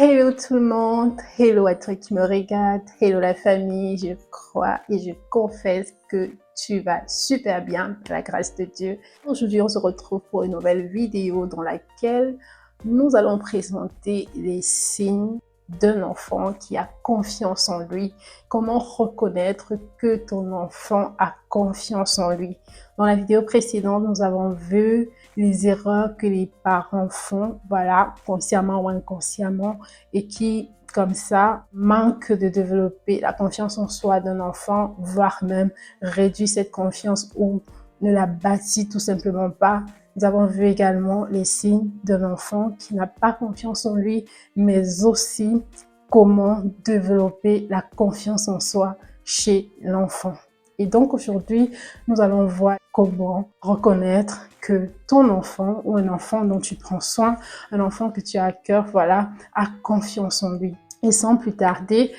Hello tout le monde, hello à toi qui me regarde, hello la famille, je crois et je confesse que tu vas super bien, par la grâce de Dieu. Aujourd'hui, on se retrouve pour une nouvelle vidéo dans laquelle nous allons présenter les signes d'un enfant qui a confiance en lui. Comment reconnaître que ton enfant a confiance en lui? Dans la vidéo précédente, nous avons vu les erreurs que les parents font, voilà, consciemment ou inconsciemment, et qui, comme ça, manquent de développer la confiance en soi d'un enfant, voire même réduit cette confiance ou ne la bâtit tout simplement pas. Nous avons vu également les signes d'un enfant qui n'a pas confiance en lui, mais aussi comment développer la confiance en soi chez l'enfant. Et donc aujourd'hui, nous allons voir comment reconnaître que ton enfant ou un enfant dont tu prends soin, un enfant que tu as à cœur, voilà, a confiance en lui. Et sans plus tarder,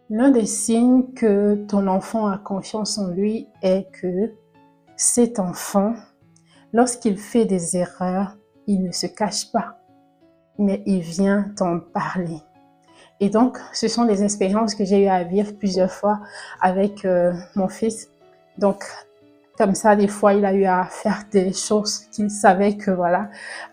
l'un des signes que ton enfant a confiance en lui est que cet enfant, lorsqu'il fait des erreurs, il ne se cache pas, mais il vient t'en parler. Et donc, ce sont des expériences que j'ai eu à vivre plusieurs fois avec mon fils. Donc, comme ça, des fois, il a eu à faire des choses qu'il savait que, voilà,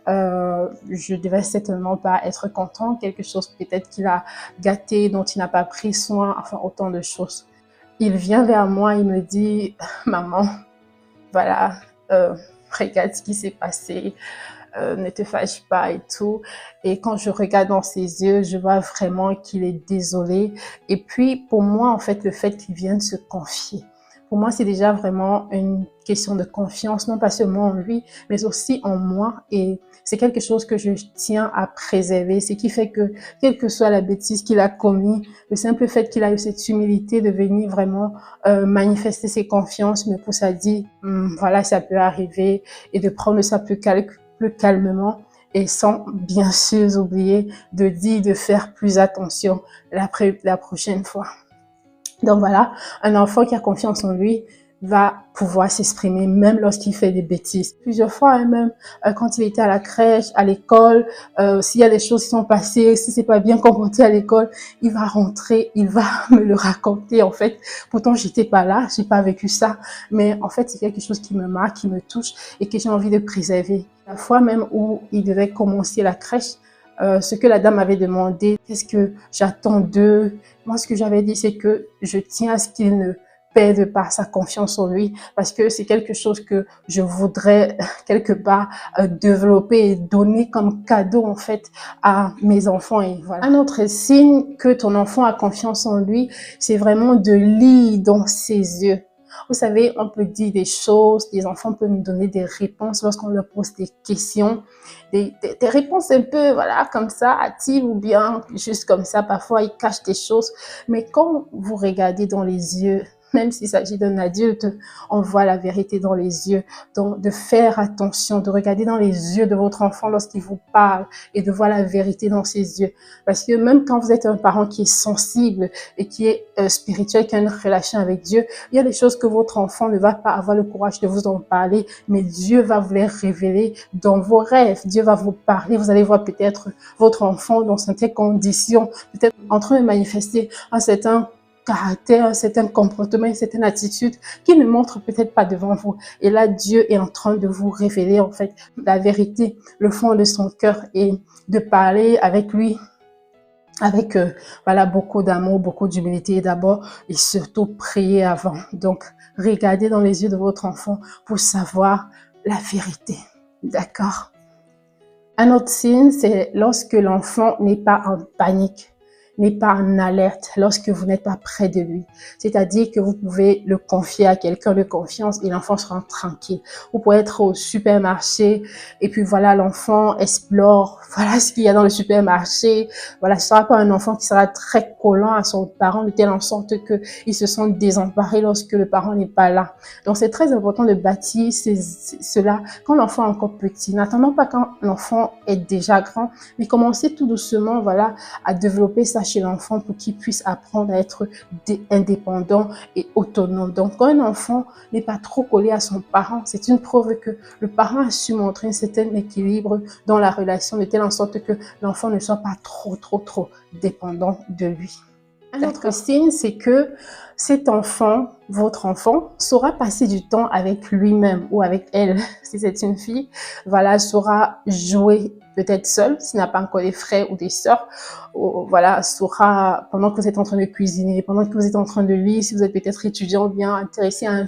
je devais certainement pas être content. Quelque chose peut-être qu'il a gâté, dont il n'a pas pris soin, enfin, autant de choses. Il vient vers moi, il me dit, maman, voilà, regarde ce qui s'est passé. Ne te fâche pas et tout. Et quand je regarde dans ses yeux, je vois vraiment qu'il est désolé. Et puis, pour moi, en fait, le fait qu'il vienne se confier, pour moi, c'est déjà vraiment une question de confiance, non pas seulement en lui, mais aussi en moi. Et c'est quelque chose que je tiens à préserver. Ce qui fait que, quelle que soit la bêtise qu'il a commis, le simple fait qu'il a eu cette humilité de venir vraiment manifester ses confiances me pousse à dire, voilà, ça peut arriver, et de prendre ça plus calmement et sans bien sûr oublier de dire de faire plus attention la prochaine fois. Donc voilà, un enfant qui a confiance en lui va pouvoir s'exprimer même lorsqu'il fait des bêtises. Plusieurs fois, même quand il était à la crèche, à l'école, s'il y a des choses qui sont passées, si c'est pas bien comporté à l'école, il va rentrer, il va me le raconter en fait. Pourtant, j'étais pas là, j'ai pas vécu ça, mais en fait, c'est quelque chose qui me marque, qui me touche et que j'ai envie de préserver. La fois même où il devait commencer la crèche, ce que la dame avait demandé, qu'est-ce que j'attends d'eux? Moi, ce que j'avais dit, c'est que je tiens à ce qu'il ne perde pas sa confiance en lui, parce que c'est quelque chose que je voudrais quelque part développer et donner comme cadeau en fait à mes enfants. Et voilà. Un autre signe que ton enfant a confiance en lui, c'est vraiment de lire dans ses yeux. Vous savez, on peut dire des choses, les enfants peuvent nous donner des réponses lorsqu'on leur pose des questions, des réponses un peu, voilà, comme ça, hâtives ou bien juste comme ça. Parfois, ils cachent des choses. Mais quand vous regardez dans les yeux, même s'il s'agit d'un adulte, on voit la vérité dans les yeux. Donc, de faire attention, de regarder dans les yeux de votre enfant lorsqu'il vous parle et de voir la vérité dans ses yeux. Parce que même quand vous êtes un parent qui est sensible et qui est spirituel, qui a une relation avec Dieu, il y a des choses que votre enfant ne va pas avoir le courage de vous en parler, mais Dieu va vous les révéler dans vos rêves. Dieu va vous parler. Vous allez voir peut-être votre enfant dans certaines conditions, peut-être en train de manifester un certain caractère, un certain comportement, une certaine attitude qui ne montre peut-être pas devant vous. Et là, Dieu est en train de vous révéler en fait la vérité, le fond de son cœur et de parler avec lui avec voilà, beaucoup d'amour, beaucoup d'humilité d'abord et surtout prier avant. Donc, regardez dans les yeux de votre enfant pour savoir la vérité. D'accord? Un autre signe, c'est lorsque l'enfant n'est pas en panique, n'est pas en alerte, lorsque vous n'êtes pas près de lui. C'est-à-dire que vous pouvez le confier à quelqu'un de confiance et l'enfant sera tranquille. Vous pouvez être au supermarché et puis voilà, l'enfant explore, voilà ce qu'il y a dans le supermarché. Voilà, ce sera pas un enfant qui sera très collant à son parent de telle en sorte qu'il se sent désemparé lorsque le parent n'est pas là. Donc, c'est très important de bâtir cela quand l'enfant est encore petit. N'attendons pas quand l'enfant est déjà grand, mais commencez tout doucement, voilà, à développer sa chez l'enfant pour qu'il puisse apprendre à être indépendant et autonome. Donc, quand un enfant n'est pas trop collé à son parent, c'est une preuve que le parent a su montrer un certain équilibre dans la relation, de telle en sorte que l'enfant ne soit pas trop dépendant de lui. Un autre signe, c'est que cet enfant, votre enfant, saura passer du temps avec lui-même ou avec elle, si c'est une fille, voilà, saura jouer peut-être seul, s'il n'a pas encore des frères ou des sœurs, ou, voilà, saura, pendant que vous êtes en train de cuisiner, pendant que vous êtes en train de lire, si vous êtes peut-être étudiant ou bien intéressé à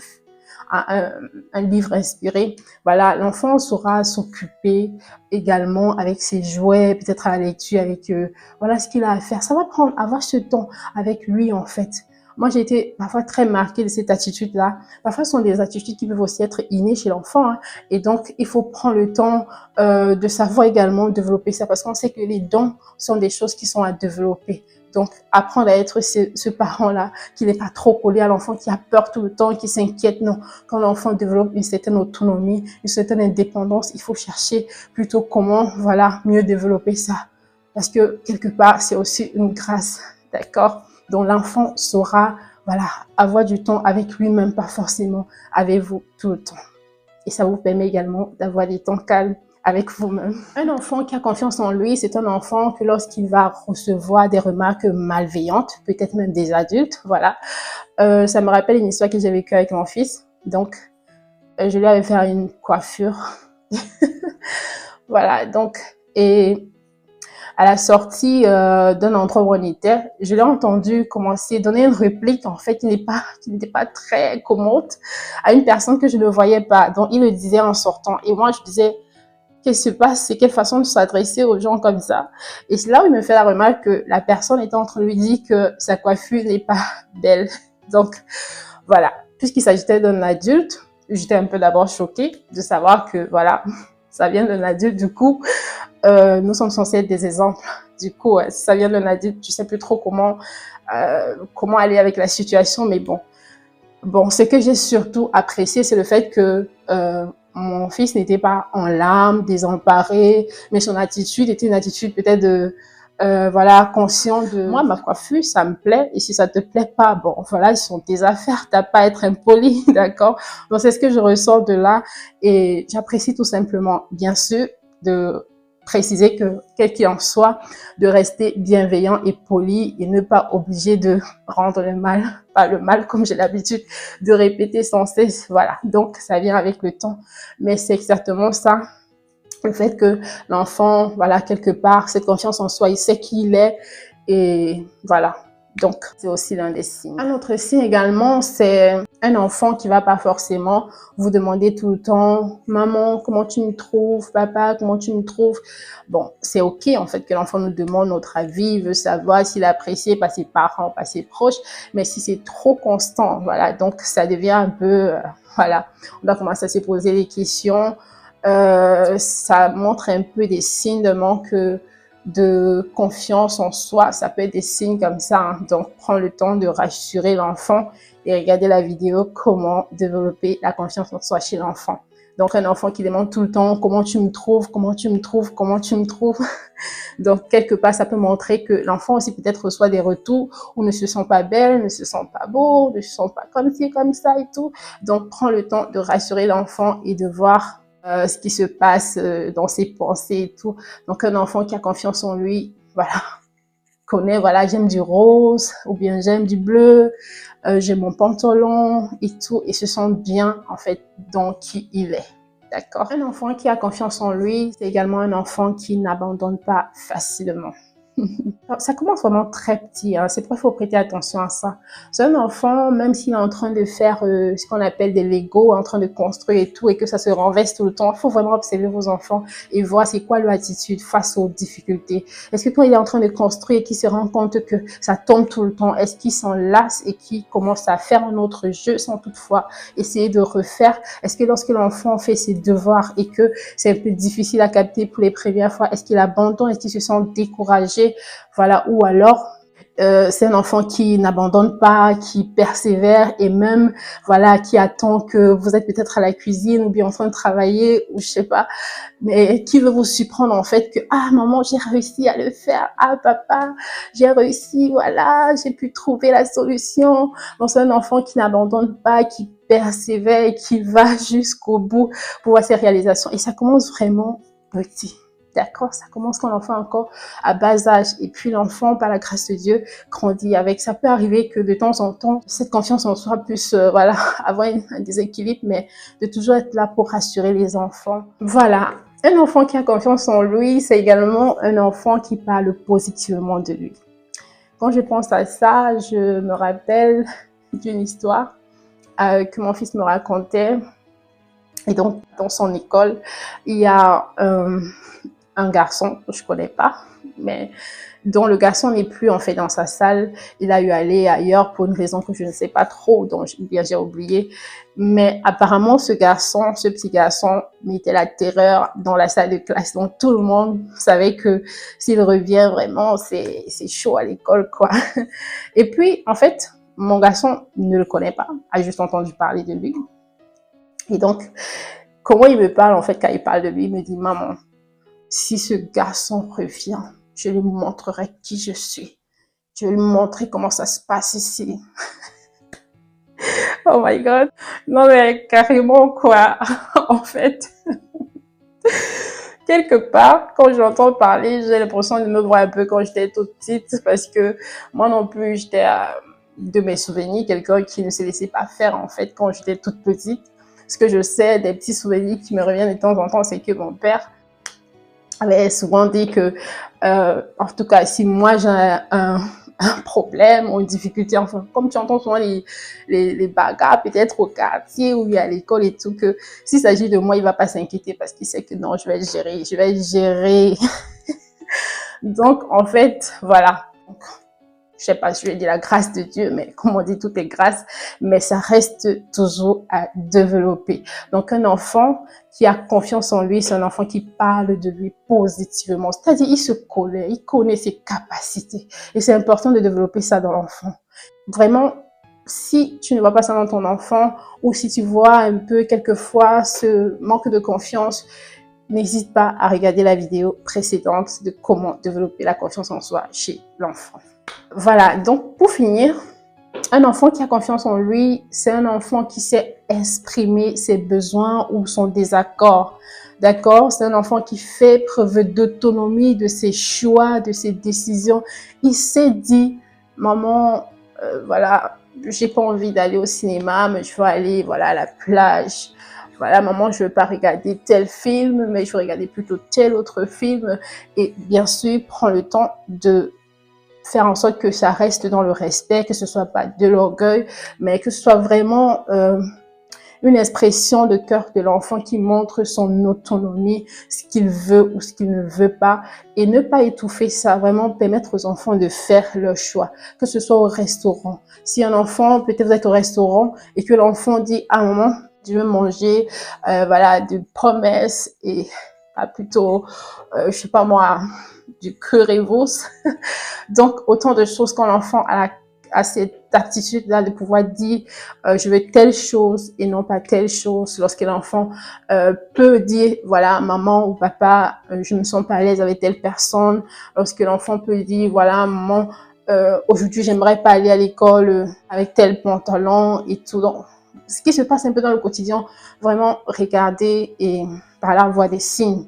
un livre inspiré, voilà, l'enfant saura s'occuper également avec ses jouets, peut-être à la lecture, avec voilà ce qu'il a à faire. Ça va prendre, avoir ce temps avec lui en fait. Moi, j'ai été parfois très marquée de cette attitude-là. Parfois, ce sont des attitudes qui peuvent aussi être innées chez l'enfant. Hein. Et donc, il faut prendre le temps de savoir également développer ça parce qu'on sait que les dons sont des choses qui sont à développer. Donc, apprendre à être ce parent-là qui n'est pas trop collé à l'enfant, qui a peur tout le temps, qui s'inquiète. Non, quand l'enfant développe une certaine autonomie, une certaine indépendance, il faut chercher plutôt comment, voilà, mieux développer ça. Parce que quelque part, c'est aussi une grâce, d'accord? Donc, l'enfant saura, voilà, avoir du temps avec lui-même, pas forcément avec vous tout le temps. Et ça vous permet également d'avoir des temps calmes avec vous-même. Un enfant qui a confiance en lui, c'est un enfant que lorsqu'il va recevoir des remarques malveillantes, peut-être même des adultes, voilà. Ça me rappelle une histoire que j'ai vécue avec mon fils. Donc, je lui avais fait une coiffure. Voilà, donc, et à la sortie d'un endroit où on était, je l'ai entendu commencer à donner une réplique, en fait, qui n'était pas très commode à une personne que je ne voyais pas. Donc, il le disait en sortant. Et moi, je disais, qu'est-ce qui se passe? C'est quelle façon de s'adresser aux gens comme ça? Et c'est là où il me fait la remarque que la personne était en train de lui dire que sa coiffure n'est pas belle. Donc, voilà. Puisqu'il s'agissait d'un adulte, j'étais un peu d'abord choquée de savoir que, voilà, ça vient d'un adulte. Du coup, nous sommes censés être des exemples. Du coup, si ça vient d'un adulte, tu sais plus trop comment aller avec la situation, mais bon. Bon, ce que j'ai surtout apprécié, c'est le fait que mon fils n'était pas en larmes, désemparé, mais son attitude était une attitude peut-être de voilà, conscient de moi, ma coiffure, ça me plaît, et si ça te plaît pas, bon, voilà, ce sont tes affaires, t'as pas à être impoli, d'accord? Donc, c'est ce que je ressors de là, et j'apprécie tout simplement, bien sûr, de préciser que, quel qu'il en soit, de rester bienveillant et poli et ne pas obligé de rendre le mal, pas le mal comme j'ai l'habitude de répéter sans cesse. Voilà, donc ça vient avec le temps, mais c'est exactement ça. Le fait que l'enfant, voilà, quelque part, cette confiance en soi, il sait qui il est et voilà. Donc, c'est aussi l'un des signes. Un autre signe également, c'est un enfant qui va pas forcément vous demander tout le temps, maman, comment tu me trouves, papa, comment tu me trouves. Bon, c'est ok en fait que l'enfant nous demande notre avis, veut savoir s'il est apprécié par ses parents, par ses proches, mais si c'est trop constant, voilà, donc ça devient un peu, voilà, on doit commencer à se poser des questions. Ça montre un peu des signes de manque de confiance en soi. Ça peut être des signes comme ça. Hein. Donc, prends le temps de rassurer l'enfant et regarder la vidéo comment développer la confiance en soi chez l'enfant. Donc, un enfant qui demande tout le temps comment tu me trouves, comment tu me trouves, comment tu me trouves. Donc, quelque part, ça peut montrer que l'enfant aussi peut-être reçoit des retours où ne se sent pas belle, ne se sent pas beau, ne se sent pas comme ci, comme ça et tout. Donc, prends le temps de rassurer l'enfant et de voir ce qui se passe dans ses pensées et tout. Donc, un enfant qui a confiance en lui, voilà, connaît, voilà, j'aime du rose ou bien j'aime du bleu, j'aime mon pantalon et tout, et se sent bien, en fait, dans qui il est. D'accord? Un enfant qui a confiance en lui, c'est également un enfant qui n'abandonne pas facilement. Ça commence vraiment très petit, hein. C'est pourquoi il faut prêter attention à ça. C'est un enfant, même s'il est en train de faire ce qu'on appelle des Lego, en train de construire et tout, et que ça se renverse tout le temps, il faut vraiment observer vos enfants et voir c'est quoi leur attitude face aux difficultés. Est-ce que quand il est en train de construire et qu'il se rend compte que ça tombe tout le temps, est-ce qu'il s'en lasse et qu'il commence à faire un autre jeu sans toutefois essayer de refaire? Est-ce que lorsque l'enfant fait ses devoirs et que c'est un peu difficile à capter pour les premières fois, est-ce qu'il abandonne, est-ce qu'il se sent découragé? Voilà, ou alors C'est un enfant qui n'abandonne pas, qui persévère et même, voilà, qui attend que vous êtes peut-être à la cuisine ou bien en train de travailler ou je sais pas, mais qui veut vous surprendre en fait que, ah, maman, j'ai réussi à le faire. Ah, papa, j'ai réussi, voilà, j'ai pu trouver la solution. Donc, c'est un enfant qui n'abandonne pas, qui persévère, qui va jusqu'au bout pour voir ses réalisations. Et ça commence vraiment petit. D'accord, ça commence quand l'enfant est encore à bas âge et puis l'enfant, par la grâce de Dieu, grandit avec. Ça peut arriver que de temps en temps, cette confiance en soi puisse, voilà, avoir un déséquilibre, mais de toujours être là pour rassurer les enfants. Voilà. Un enfant qui a confiance en lui, c'est également un enfant qui parle positivement de lui. Quand je pense à ça, je me rappelle d'une histoire que mon fils me racontait. Et donc, dans son école, il y a un garçon que je connais pas, mais dont le garçon n'est plus en fait dans sa salle. Il a eu à aller ailleurs pour une raison que je ne sais pas trop, dont j'ai oublié. Mais apparemment, ce garçon, ce petit garçon, mettait la terreur dans la salle de classe. Donc tout le monde savait que s'il revient vraiment, c'est chaud à l'école, quoi. Et puis, en fait, mon garçon ne le connaît pas, a juste entendu parler de lui. Et donc, comment il me parle, en fait, quand il parle de lui, il me dit, maman, si ce garçon revient, je lui montrerai qui je suis. Je vais lui montrer comment ça se passe ici. Oh my God. Non mais carrément quoi. En fait, quelque part, quand j'entends parler, j'ai l'impression de me voir un peu quand j'étais toute petite parce que moi non plus, j'étais de mes souvenirs, quelqu'un qui ne se laissait pas faire en fait quand j'étais toute petite. Ce que je sais, des petits souvenirs qui me reviennent de temps en temps, c'est que mon père avait souvent dit que, en tout cas, si moi j'ai un problème ou une difficulté, enfin, comme tu entends souvent les bagarres, peut-être au quartier ou à l'école et tout, que s'il s'agit de moi, il va pas s'inquiéter parce qu'il sait que non, je vais gérer, je vais gérer. Donc, en fait, voilà. Donc, je sais pas si je vais dire la grâce de Dieu, mais comme on dit, tout est grâce, mais ça reste toujours à développer. Donc, un enfant qui a confiance en lui, c'est un enfant qui parle de lui positivement. C'est-à-dire, il se connaît, il connaît ses capacités. Et c'est important de développer ça dans l'enfant. Vraiment, si tu ne vois pas ça dans ton enfant, ou si tu vois un peu quelquefois ce manque de confiance, n'hésite pas à regarder la vidéo précédente de comment développer la confiance en soi chez l'enfant. Voilà, donc pour finir, un enfant qui a confiance en lui, c'est un enfant qui sait exprimer ses besoins ou son désaccord. D'accord? C'est un enfant qui fait preuve d'autonomie, de ses choix, de ses décisions. Il sait dire, maman, voilà, j'ai pas envie d'aller au cinéma, mais je veux aller, voilà, à la plage. Voilà, maman, je veux pas regarder tel film, mais je veux regarder plutôt tel autre film. Et bien sûr, prends le temps de faire en sorte que ça reste dans le respect, que ce soit pas de l'orgueil, mais que ce soit vraiment une expression de cœur de l'enfant qui montre son autonomie, ce qu'il veut ou ce qu'il ne veut pas, et ne pas étouffer ça, vraiment permettre aux enfants de faire leur choix, que ce soit au restaurant. Si un enfant, peut-être vous êtes au restaurant et que l'enfant dit, ah maman, je veux manger, voilà, de promesses et pas plutôt, je sais pas moi, du currywurst. Donc, autant de choses quand l'enfant a cette aptitude-là de pouvoir dire je veux telle chose et non pas telle chose. Lorsque l'enfant peut dire, voilà, maman ou papa, je ne me sens pas à l'aise avec telle personne. Lorsque l'enfant peut dire, voilà, maman, aujourd'hui, j'aimerais pas aller à l'école avec tel pantalon et tout. Donc, ce qui se passe un peu dans le quotidien, vraiment regarder et par là voir des signes,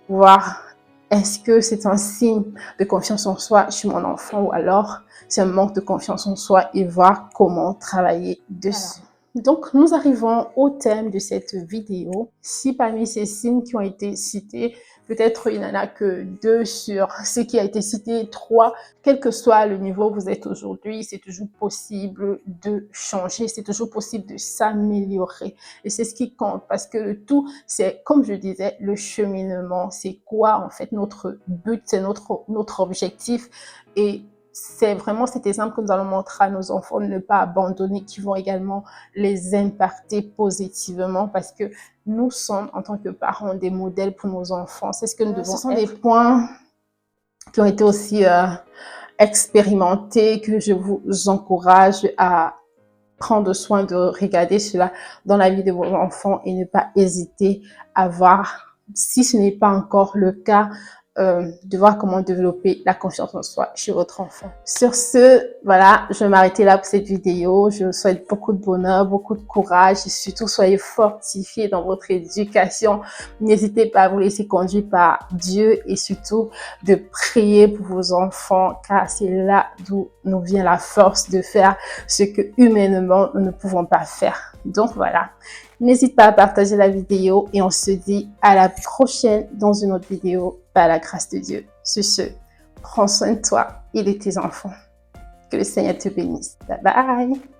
voir est-ce que c'est un signe de confiance en soi chez mon enfant ou alors c'est un manque de confiance en soi et voir comment travailler dessus. Voilà. Donc, nous arrivons au thème de cette vidéo. Si parmi ces signes qui ont été cités, peut-être il n'y en a que 2 sur ce qui a été cité, 3, quel que soit le niveau où vous êtes aujourd'hui, c'est toujours possible de changer, c'est toujours possible de s'améliorer. Et c'est ce qui compte parce que le tout, c'est, comme je disais, le cheminement. C'est quoi, en fait, notre but, c'est notre objectif. Et c'est vraiment cet exemple que nous allons montrer à nos enfants, de ne pas abandonner, qui vont également les impacter positivement parce que nous sommes, en tant que parents, des modèles pour nos enfants. C'est ce que nous devons. Ce sont des points qui ont été aussi expérimenter, que je vous encourage à prendre soin de regarder cela dans la vie de vos enfants et ne pas hésiter à voir, si ce n'est pas encore le cas, de voir comment développer la confiance en soi chez votre enfant. Sur ce, voilà, je vais m'arrêter là pour cette vidéo. Je vous souhaite beaucoup de bonheur, beaucoup de courage et surtout soyez fortifiés dans votre éducation. N'hésitez pas à vous laisser conduire par Dieu et surtout de prier pour vos enfants car c'est là d'où nous vient la force de faire ce que humainement nous ne pouvons pas faire. Donc voilà. N'hésite pas à partager la vidéo et on se dit à la prochaine dans une autre vidéo par la grâce de Dieu. Sur ce, prends soin de toi et de tes enfants. Que le Seigneur te bénisse. Bye bye.